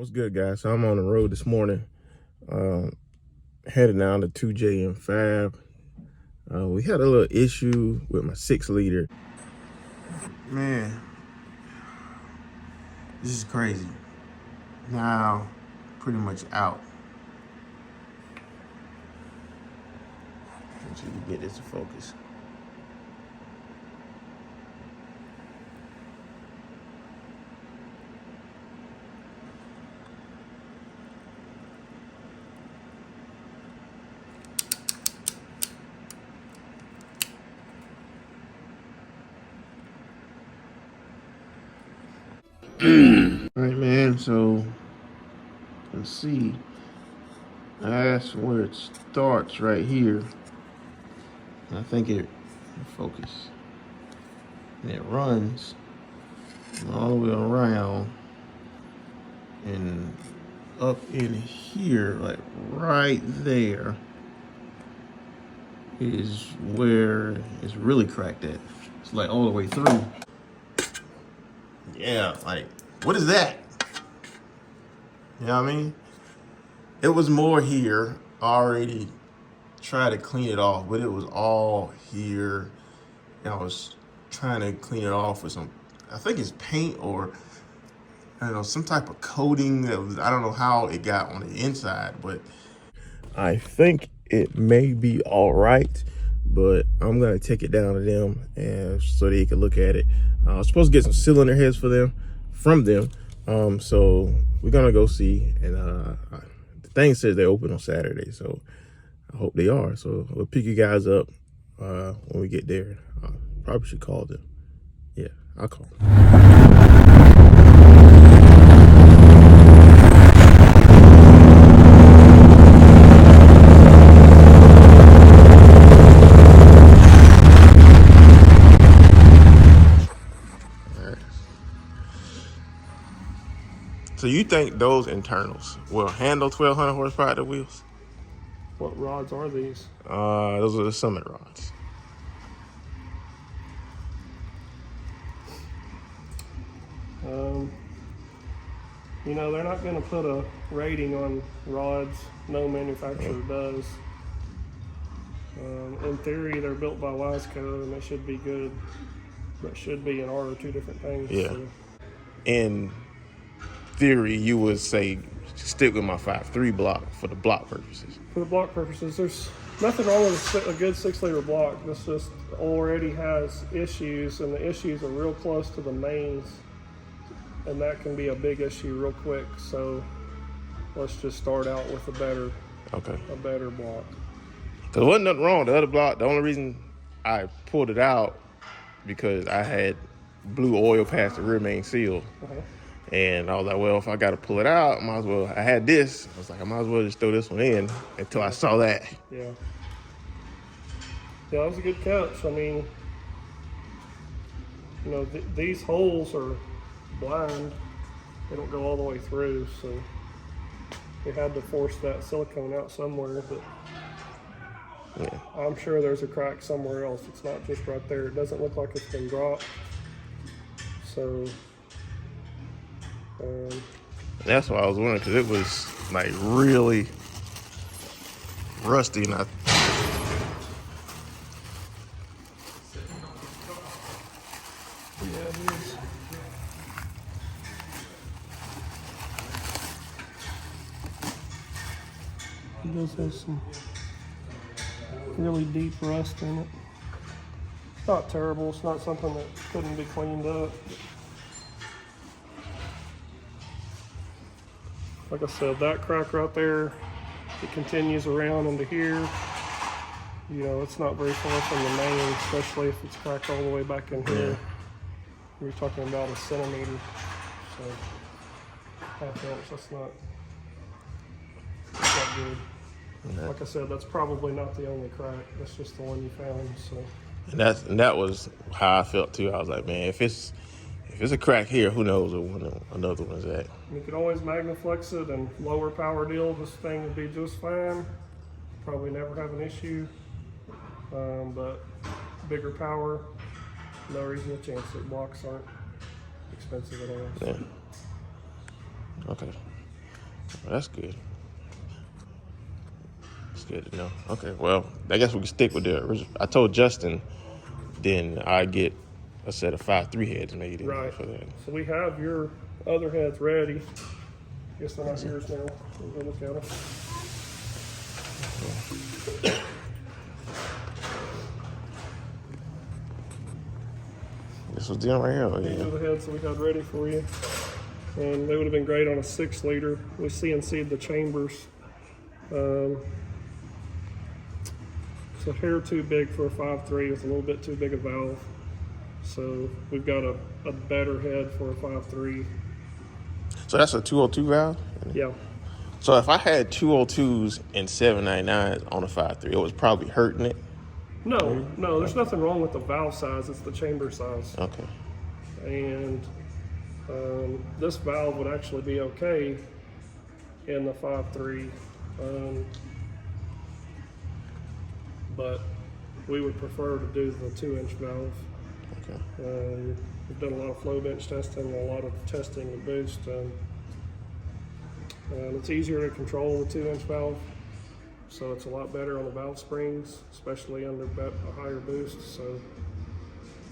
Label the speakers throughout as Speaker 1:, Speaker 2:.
Speaker 1: What's good, guys? So I'm on the road this morning, headed down to 2JMFAB. We had a little issue with my 6-liter. Man, this is crazy. Now, pretty much out. Let's see if we can get this to focus. All right, man, so let's see. That's where it starts right here. I think it focus. And it runs all the way around and up in here, like right there, is where it's really cracked at. It's like all the way through. Yeah, like, what is that? You know what I mean? It was more here. I already tried to clean it off, but it was all here. And I was trying to clean it off with some, I think it's paint or, I don't know, some type of coating that was, I don't know how it got on the inside, but I think it may be all right, but I'm gonna take it down to them and so they can look at it. I was supposed to get some cylinder heads from them. So we're gonna go see, and the thing says they open on Saturday, so I hope they are. So we'll pick you guys up when we get there. Probably should call them. Yeah, I'll call them. So you think those internals will handle 1,200 horsepower at the wheels?
Speaker 2: What rods are these?
Speaker 1: Those are the Summit rods.
Speaker 2: You know, they're not going to put a rating on rods. No manufacturer does. In theory, they're built by Wiseco and they should be good, but should be and are two different things.
Speaker 1: Yeah.
Speaker 2: So.
Speaker 1: In theory, you would say stick with my 5.3 block for the block purposes.
Speaker 2: For the block purposes, there's nothing wrong with a good 6-liter block. This just already has issues, and the issues are real close to the mains, and that can be a big issue real quick. So let's just start out with a better block.
Speaker 1: There wasn't nothing wrong with the other block. The only reason I pulled it out because I had blue oil past the rear main seal. And I was like, well, if I got to pull it out, might as well. I had this. I was like, I might as well just throw this one in until I saw that.
Speaker 2: Yeah. Yeah, that was a good catch. I mean, you know, these holes are blind. They don't go all the way through, so we had to force that silicone out somewhere, but yeah. I'm sure there's a crack somewhere else. It's not just right there. It doesn't look like it's been dropped. So
Speaker 1: that's why I was wondering, because it was like really rusty. And
Speaker 2: yeah, it is. It does have some really deep rust in it. It's not terrible. It's not something that couldn't be cleaned up. Like I said, that crack right there, it continues around into here. You know, it's not very far from the main, especially if it's cracked all the way back in here. You're talking about a centimeter. So, half inch, that's not good. Like I said, that's probably not the only crack. That's just the one you found. So,
Speaker 1: and that was how I felt too. I was like, man, if it's a crack here, who knows where another one's at.
Speaker 2: You can always Magnaflex it and lower power deal. This thing would be just fine. Probably never have an issue. But bigger power, no reason to chance it. Blocks aren't expensive at all. So.
Speaker 1: Yeah. Okay. Well, that's good. It's good to know. Okay, well, I guess we can stick with the original. I told Justin then I get a set of 5.3 heads made in
Speaker 2: Right.
Speaker 1: for that.
Speaker 2: So we have your other heads ready. Guess they're not yours now. We'll go look at them.
Speaker 1: This was them right here. Oh,
Speaker 2: These
Speaker 1: yeah.
Speaker 2: are the heads that we had ready for you. And they would have been great on a 6-liter. We CNC'd the chambers. It's a hair too big for a 5.3. It's a little bit too big a valve. So we've got a better head for a 5.3.
Speaker 1: So that's a 202 valve?
Speaker 2: Yeah.
Speaker 1: So if I had 202s and 799s on a 5.3, it was probably hurting it?
Speaker 2: No, there's nothing wrong with the valve size. It's the chamber size.
Speaker 1: Okay.
Speaker 2: And this valve would actually be okay in the 5.3, but we would prefer to do the 2-inch valve.
Speaker 1: Okay.
Speaker 2: We've done a lot of flow bench testing, a lot of testing with boost. It's easier to control the 2-inch valve, so it's a lot better on the valve springs, especially under a higher boost. So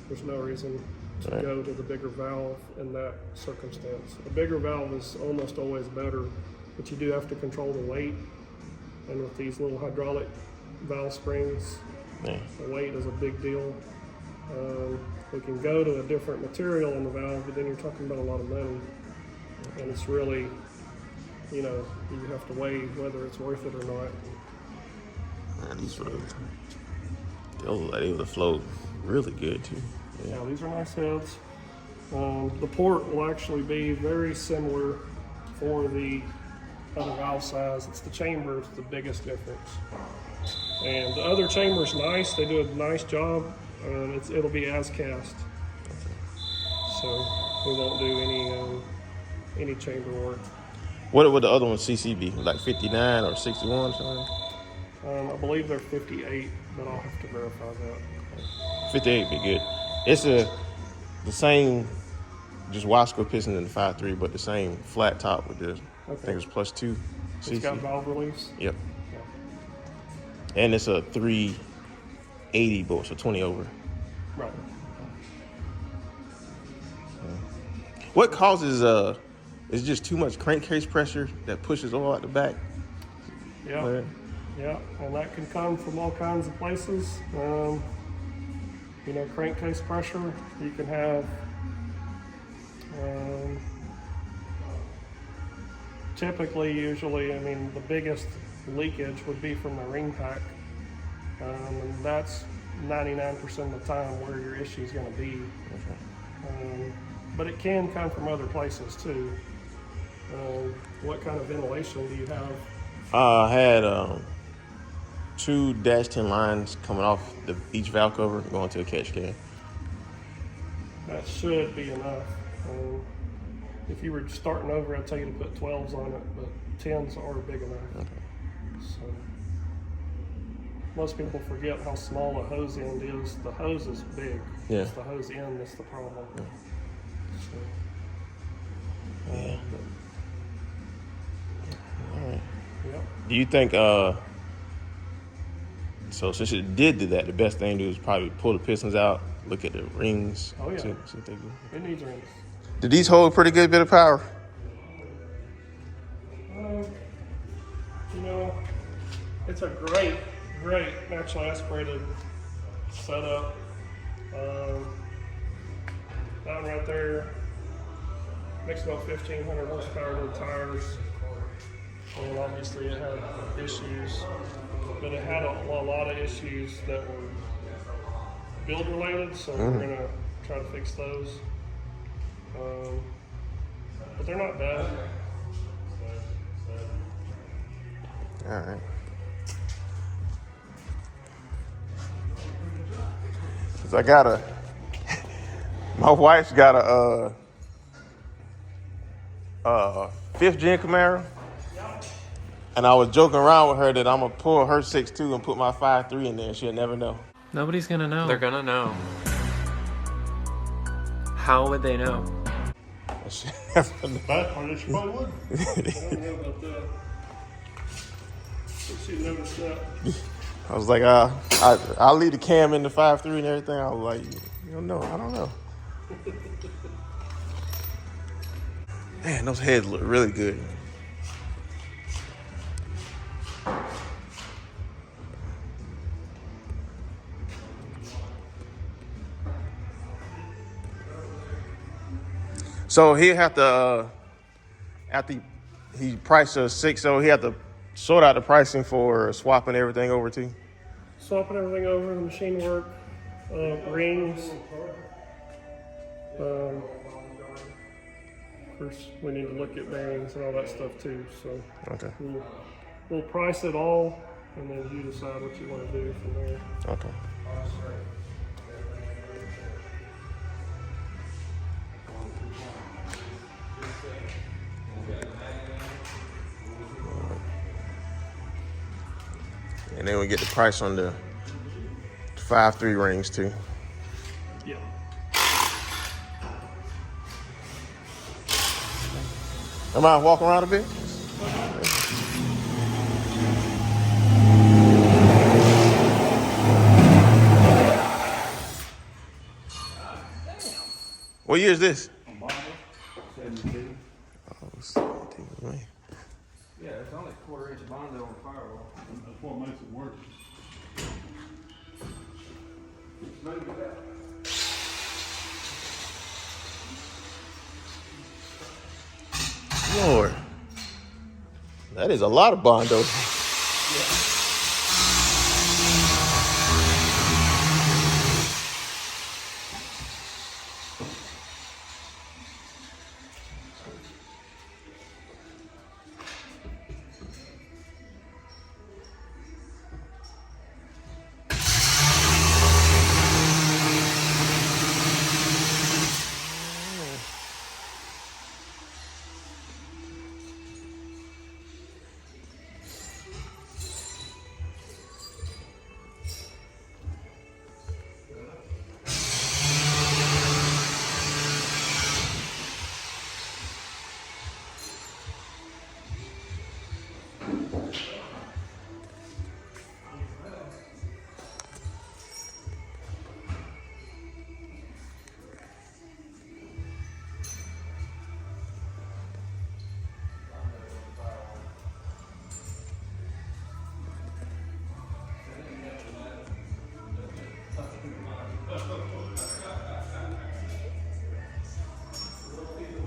Speaker 2: there's no reason to go to the bigger valve in that circumstance. A bigger valve is almost always better, but you do have to control the weight. And with these little hydraulic valve springs, the weight is a big deal. We can go to a different material in the valve, but then you're talking about a lot of money. And it's really, you have to weigh whether it's worth it or not.
Speaker 1: Man, these were, they would have flowed really good too.
Speaker 2: Yeah, these are nice heads. The port will actually be very similar for the other valve size. It's the chamber that's the biggest difference. And the other chamber's nice. They do a nice job. It'll be as cast. So we won't do any chamber work.
Speaker 1: What would the other one CC be? Like 59 or 61 or something?
Speaker 2: I believe they're 58, but I'll have to verify that.
Speaker 1: 58 would be good. It's the same, just Wasco piston in the 5.3, but the same flat top with this. I think it's +2 CC.
Speaker 2: It's got valve release?
Speaker 1: Yep.
Speaker 2: Yeah.
Speaker 1: And it's a 380 bolt, so 20 over.
Speaker 2: Right.
Speaker 1: What causes is just too much crankcase pressure that pushes oil out the back?
Speaker 2: Yeah. Yeah, and that can come from all kinds of places. Crankcase pressure, you can have usually, the biggest leakage would be from the ring pack. And that's 99% of the time where your issue is going to be. But it can come from other places too. What kind of ventilation do you have?
Speaker 1: I had 2 -10 lines coming off each valve cover going to a catch can.
Speaker 2: That should be enough. If you were starting over, I'd tell you to put 12s on it, but 10s are big enough.
Speaker 1: Okay.
Speaker 2: So most people forget how small a hose end is. The hose is big.
Speaker 1: Yeah.
Speaker 2: It's the hose end that's the problem.
Speaker 1: Yeah.
Speaker 2: So,
Speaker 1: Yeah. All right.
Speaker 2: Yep.
Speaker 1: Do you think, so since it did do that, the best thing to do is probably pull the pistons out, look at the rings.
Speaker 2: Oh, yeah.
Speaker 1: See what they do.
Speaker 2: It needs rings.
Speaker 1: Did these hold a pretty good bit of power?
Speaker 2: It's a great naturally aspirated setup. That one right there makes about 1,500 horsepower to the tires. And obviously it had issues, but it had a lot of issues that were build related, so we're gonna try to fix those. But they're not bad.
Speaker 1: All right. Cause I got my wife's got a 5th gen Camaro. And I was joking around with her that I'm gonna pull her 6.2 and put my 5.3 in there and she'll never know.
Speaker 3: Nobody's gonna know.
Speaker 4: They're gonna know.
Speaker 3: How would they know?
Speaker 2: Bad part is you probably would. I don't know about that. But she noticed that.
Speaker 1: I was like, I'll leave the cam in the 5.3 and everything. I was like, you don't know. I don't know. Man, those heads look really good. So he'll have to, after he priced us 6, so he had to sort out the pricing for swapping everything over too.
Speaker 2: Swapping everything over, the machine work, rings. Of course, we need to look at bearings and all that stuff too. So
Speaker 1: Okay.
Speaker 2: we'll price it all, and then you decide what you want to do from there.
Speaker 1: Okay. And then we get the price on the 5.3 rings too.
Speaker 2: Yeah.
Speaker 1: Am I walking around a bit? What year is this?
Speaker 3: 72.
Speaker 1: Oh, 17, man.
Speaker 3: Yeah, it's only a 1/4 inch Bondo on firewall.
Speaker 4: That's what makes it work.
Speaker 1: Lord, that is a lot of Bondo.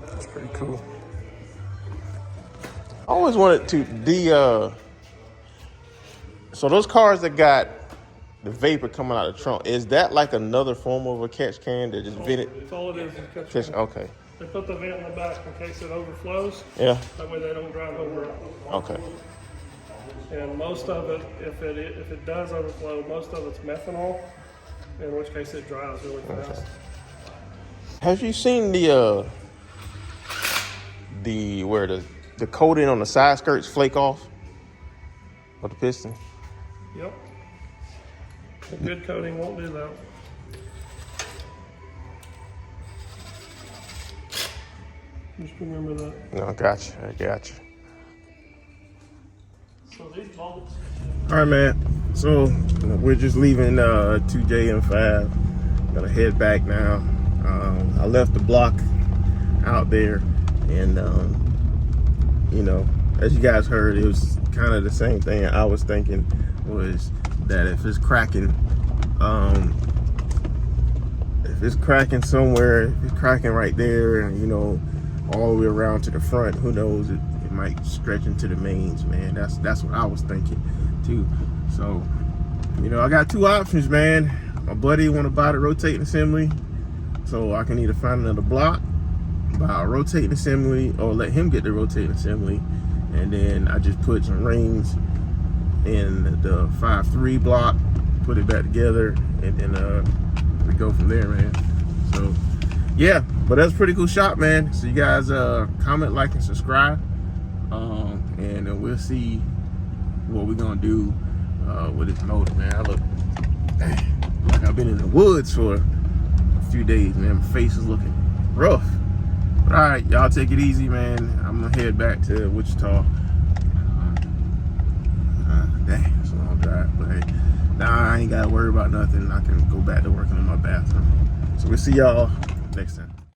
Speaker 1: That's pretty cool. I always wanted to so those cars that got the vapor coming out of the trunk, is that like another form of a catch can that just vented?
Speaker 2: That's all it is catch can.
Speaker 1: Okay.
Speaker 2: They put the vent in the back in case it overflows.
Speaker 1: Yeah.
Speaker 2: That way they don't drive over it.
Speaker 1: Okay.
Speaker 2: And most of it, if it does overflow, most of it's methanol, in which case it dries really fast.
Speaker 1: Have you seen the coating on the side skirts flake off of the piston?
Speaker 2: Yep. A good coating won't do that. Just remember that.
Speaker 1: No, I got you.
Speaker 2: So these bolts.
Speaker 1: All right, man. So we're just leaving 2JMFAB. Gonna head back now. I left the block out there, and as you guys heard, it was kind of the same thing I was thinking, was that if it's cracking, somewhere, if it's cracking right there, and all the way around to the front, who knows, it might stretch into the mains, man. That's what I was thinking too. So I got two options, man. My buddy want to buy the rotating assembly, so I can either find another block, buy a rotating assembly, or let him get the rotating assembly, and then I just put some rings in the 5.3 block, put it back together, and then we go from there, man. So yeah, but that's a pretty cool shop, man. So you guys comment, like, and subscribe, and then we'll see what we're gonna do with this motor, man. I look like I've been in the woods for a few days, man. My face is looking rough. But all right, y'all take it easy, man. I'm gonna head back to Wichita. Dang, it's a long drive, but hey, nah, I ain't gotta worry about nothing. I can go back to working on my bathroom. So we'll see y'all next time.